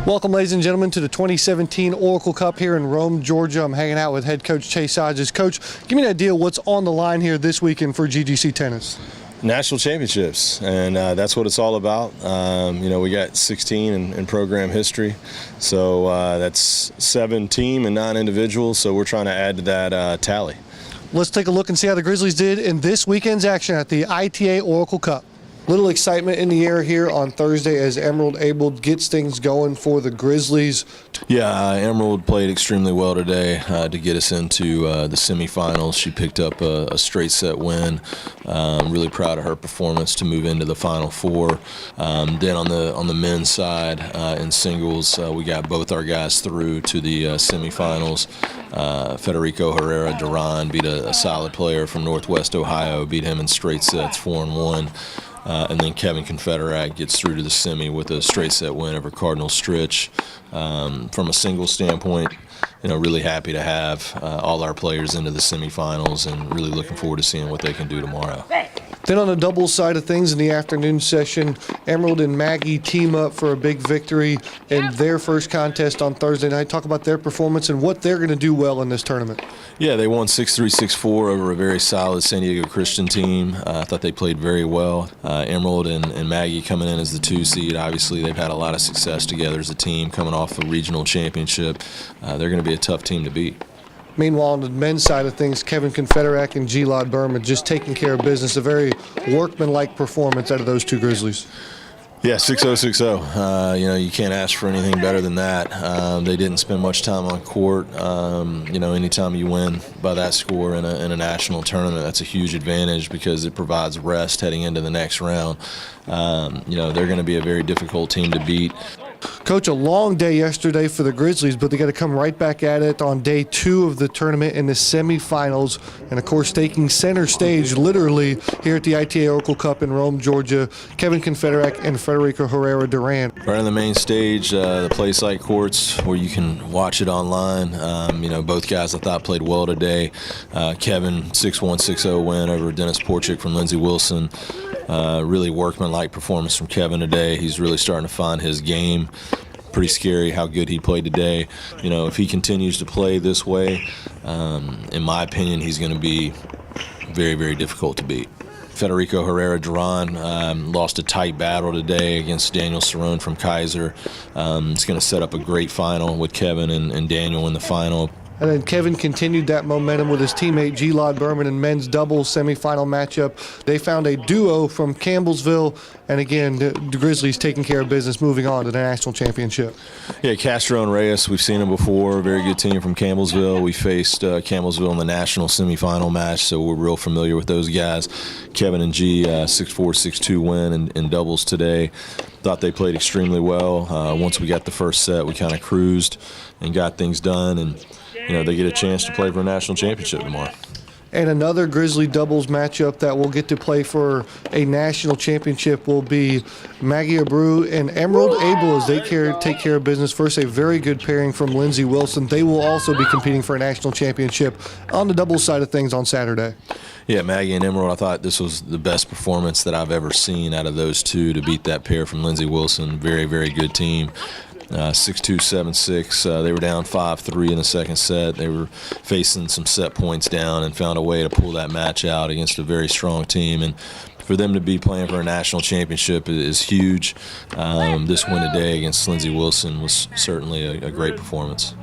Welcome, ladies and gentlemen, to the 2017 Oracle Cup here in Rome, Georgia. I'm hanging out with head coach Chase Hodges. Coach, give me an idea what's on the line here this weekend for GGC Tennis. National championships, and that's what it's all about. We got 16 in program history, so that's 7 team and 9 individuals, so we're trying to add to that tally. Let's take a look and see how the Grizzlies did in this weekend's action at the ITA Oracle Cup. Little excitement in the air here on Thursday as Emerald Abel gets things going for the Grizzlies. Yeah, Emerald played extremely well today to get us into the semifinals. She picked up a straight set win. Really proud of her performance to move into the Final Four. Then on the men's side in singles, we got both our guys through to the semifinals. Federico Herrera Duran beat a solid player from Northwest Ohio, beat him in straight sets 4-1. And then Kevin Confederac gets through to the semi with a straight set win over Cardinal Stritch. From a single standpoint, really happy to have all our players into the semifinals and really looking forward to seeing what they can do tomorrow. Then on the doubles side of things in the afternoon session, Emerald and Maggie team up for a big victory in their first contest on Thursday night. Talk about their performance and what they're going to do well in this tournament. Yeah, they won 6-3, 6-4 over a very solid San Diego Christian team. I thought they played very well. Emerald and Maggie coming in as the 2 seed. Obviously, they've had a lot of success together as a team coming off a regional championship. They're going to be a tough team to beat. Meanwhile, on the men's side of things, Kevin Confederac and G-Lod Berman just taking care of business. A very workmanlike performance out of those two Grizzlies. Yeah, 6-0, 6-0. You can't ask for anything better than that. They didn't spend much time on court. Anytime you win by that score in a national tournament, that's a huge advantage because it provides rest heading into the next round. They're going to be a very difficult team to beat. Coach, a long day yesterday for the Grizzlies, but they got to come right back at it on day 2 of the tournament in the semifinals. And, of course, taking center stage literally here at the ITA Oracle Cup in Rome, Georgia, Kevin Confederac and Federico Herrera Duran. Right on the main stage, the play site courts where you can watch it online. Both guys I thought played well today. Kevin, 6-1, 6-0 win over Dennis Porchik from Lindsey Wilson. Really workmanlike performance from Kevin today. He's really starting to find his game. Pretty scary how good he played today. If he continues to play this way, in my opinion, he's going to be very, very difficult to beat. Federico Herrera Duran lost a tight battle today against Daniel Cerrone from Kaiser. It's going to set up a great final with Kevin and Daniel in the final. And then Kevin continued that momentum with his teammate G-Lod Berman in men's doubles semifinal matchup. They found a duo from Campbellsville, and again, the Grizzlies taking care of business, moving on to the national championship. Yeah, Castro and Reyes, we've seen them before. Very good team from Campbellsville. We faced Campbellsville in the national semifinal match, so we're real familiar with those guys. Kevin and G, 6-4, 6-2 win in doubles today. Thought they played extremely well. Once we got the first set, we kind of cruised and got things done, and they get a chance to play for a national championship tomorrow. And another Grizzly doubles matchup that will get to play for a national championship will be Maggie Abreu and Emerald Abel as they take care of business. First, a very good pairing from Lindsey Wilson. They will also be competing for a national championship on the doubles side of things on Saturday. Yeah, Maggie and Emerald, I thought this was the best performance that I've ever seen out of those two to beat that pair from Lindsey Wilson. Very, very good team. 6-2, 7-6. They were down 5-3 in the second set. They were facing some set points down and found a way to pull that match out against a very strong team. And for them to be playing for a national championship is huge. This win today against Lindsey Wilson was certainly a great performance.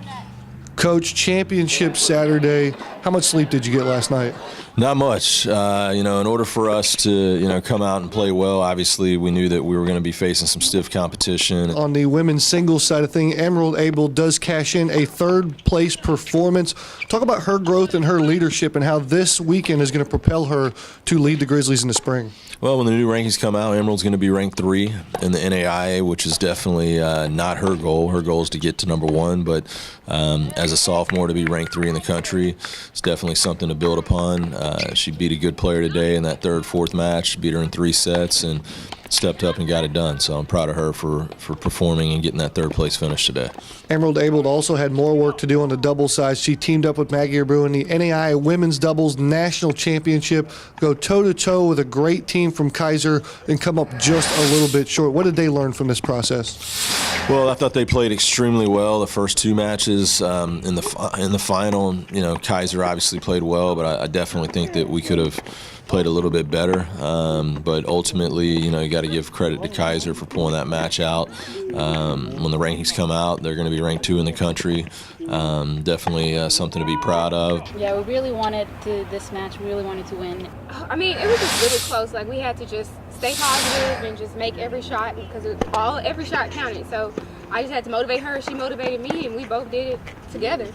Coach, championship Saturday. How much sleep did you get last night? Not much. In order for us to, come out and play well, obviously we knew that we were going to be facing some stiff competition. On the women's singles side of things, Emerald Abel does cash in a third-place performance. Talk about her growth and her leadership and how this weekend is going to propel her to lead the Grizzlies in the spring. Well, when the new rankings come out, Emerald's going to be ranked 3 in the NAIA, which is definitely not her goal. Her goal is to get to number 1, but as a sophomore to be ranked 3 in the country, it's definitely something to build upon. She beat a good player today in that third, fourth match. She beat her in 3 sets, and stepped up and got it done. So I'm proud of her for performing and getting that third place finish today. Emerald Abel also had more work to do on the doubles side. She teamed up with Maggie Abreu in the NAI Women's Doubles National Championship, go toe-to-toe with a great team from Kaiser and come up just a little bit short. What did they learn from this process? Well, I thought they played extremely well the first two matches. In the final, you know, Kaiser obviously played well, but I definitely think that we could have played a little bit better. But ultimately, you know, you got to give credit to Kaiser for pulling that match out. When the rankings come out, they're going to be ranked 2 in the country. Definitely something to be proud of. Yeah, we really wanted this match. We really wanted to win. I mean, it was just really close. Like, we had to just stay positive and just make every shot because every shot counted. So I just had to motivate her. She motivated me, and we both did it together.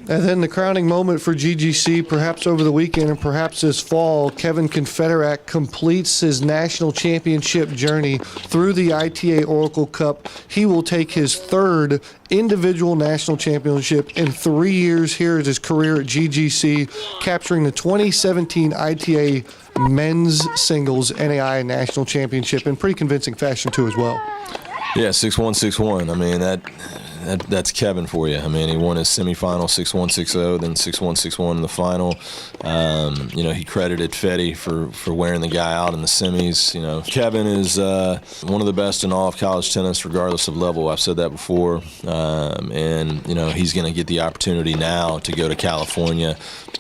And then the crowning moment for GGC, perhaps over the weekend and perhaps this fall, Kevin Confederak completes his national championship journey through the ITA Oracle Cup. He will take his third individual national championship in 3 years here at his career at GGC, capturing the 2017 ITA Men's Singles NAI National Championship in pretty convincing fashion, too, as well. Yeah, 6-1, 6-1. I mean, that's Kevin for you. I mean, he won his semifinal 6-1, 6-0, then 6-1, 6-1 in the final. You know, he credited Fetty for wearing the guy out in the semis. You know, Kevin is one of the best in all of college tennis, regardless of level. I've said that before. And, you know, he's going to get the opportunity now to go to California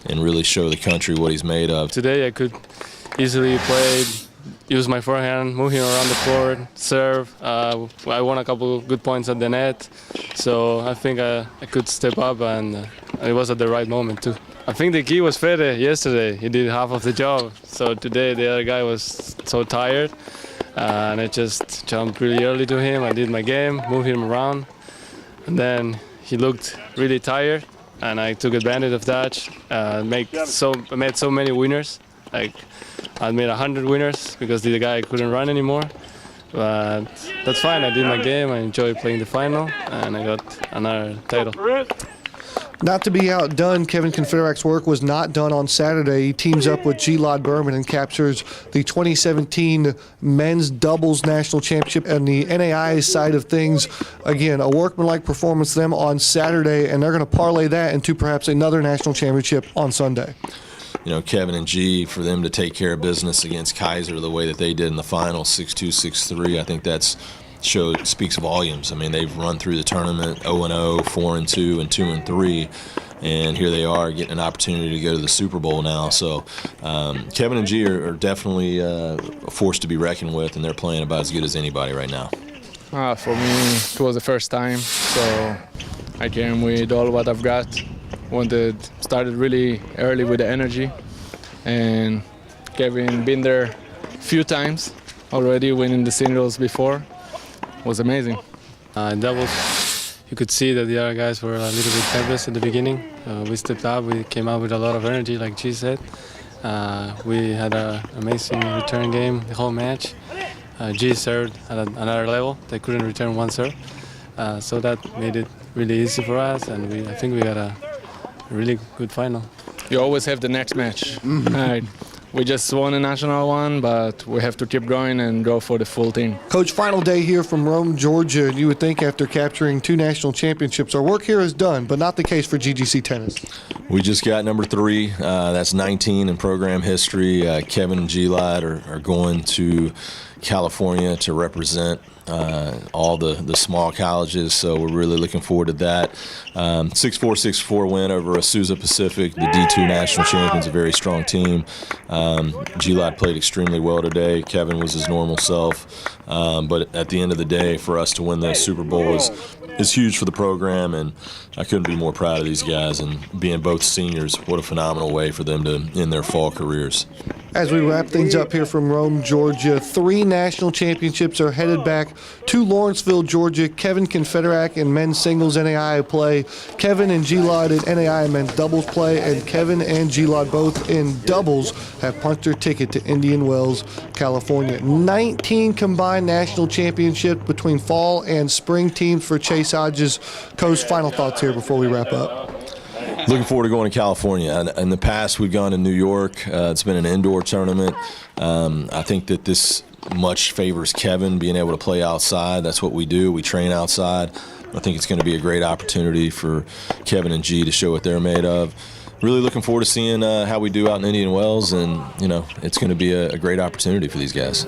and really show the country what he's made of. Today I could easily play, use my forehand, move him around the court, serve. I won a couple of good points at the net, so I think I could step up, and it was at the right moment too. I think the key was Fede yesterday. He did half of the job, so today the other guy was so tired, and I just jumped really early to him. I did my game, moved him around, and then he looked really tired, and I took advantage of that. I made so many winners. Like, I made 100 winners because the guy couldn't run anymore. But that's fine. I did my game. I enjoyed playing the final, and I got another title. Not to be outdone, Kevin Confederak's work was not done on Saturday. He teams up with G-Lod Berman and captures the 2017 Men's Doubles National Championship on the NAI side of things. Again, a workmanlike performance for them on Saturday, and they're going to parlay that into perhaps another national championship on Sunday. You know, Kevin and G, for them to take care of business against Kaiser the way that they did in the final, 6-2, 6-3, I think speaks volumes. I mean, they've run through the tournament 0-0, 4-2, and 2-3, and here they are getting an opportunity to go to the Super Bowl now. So Kevin and G are definitely a force to be reckoned with, and they're playing about as good as anybody right now. For me, it was the first time, so I came with all what I've got. Started really early with the energy, and Kevin been there a few times already, winning the singles before. It was amazing. In doubles, you could see that the other guys were a little bit nervous at the beginning. We stepped up, we came out with a lot of energy, like G said. We had an amazing return game the whole match. G served at another level. They couldn't return one serve. So that made it really easy for us, and I think we got a really good final. You always have the next match. Right. We just won a national one, but we have to keep going and go for the full team. Coach, final day here from Rome, Georgia. You would think after capturing 2 national championships, our work here is done, but not the case for GGC Tennis. We just got number 3. That's 19 in program history. Kevin and G-Lod are going to California to represent all the small colleges, so we're really looking forward to that. 6-4, 6-4 win over Azusa Pacific, the D2 national champions, a very strong team. G-Lod played extremely well today. Kevin was his normal self, but at the end of the day, for us to win the Super Bowl is huge for the program, and I couldn't be more proud of these guys. And being both seniors, what a phenomenal way for them to end their fall careers. As we wrap things up here from Rome, Georgia, 3 national championships are headed back to Lawrenceville, Georgia. Kevin Confederak in men's singles NAI play, Kevin and G-Lod in NAI men's doubles play, and Kevin and G-Lod both in doubles have punched their ticket to Indian Wells, California. 19 combined national championships between fall and spring teams for Chase Hodges. Coach, final thoughts here before we wrap up. Looking forward to going to California. In the past, we've gone to New York. It's been an indoor tournament. I think that this much favors Kevin being able to play outside. That's what we do. We train outside. I think it's going to be a great opportunity for Kevin and G to show what they're made of. Really looking forward to seeing how we do out in Indian Wells, and it's going to be a great opportunity for these guys.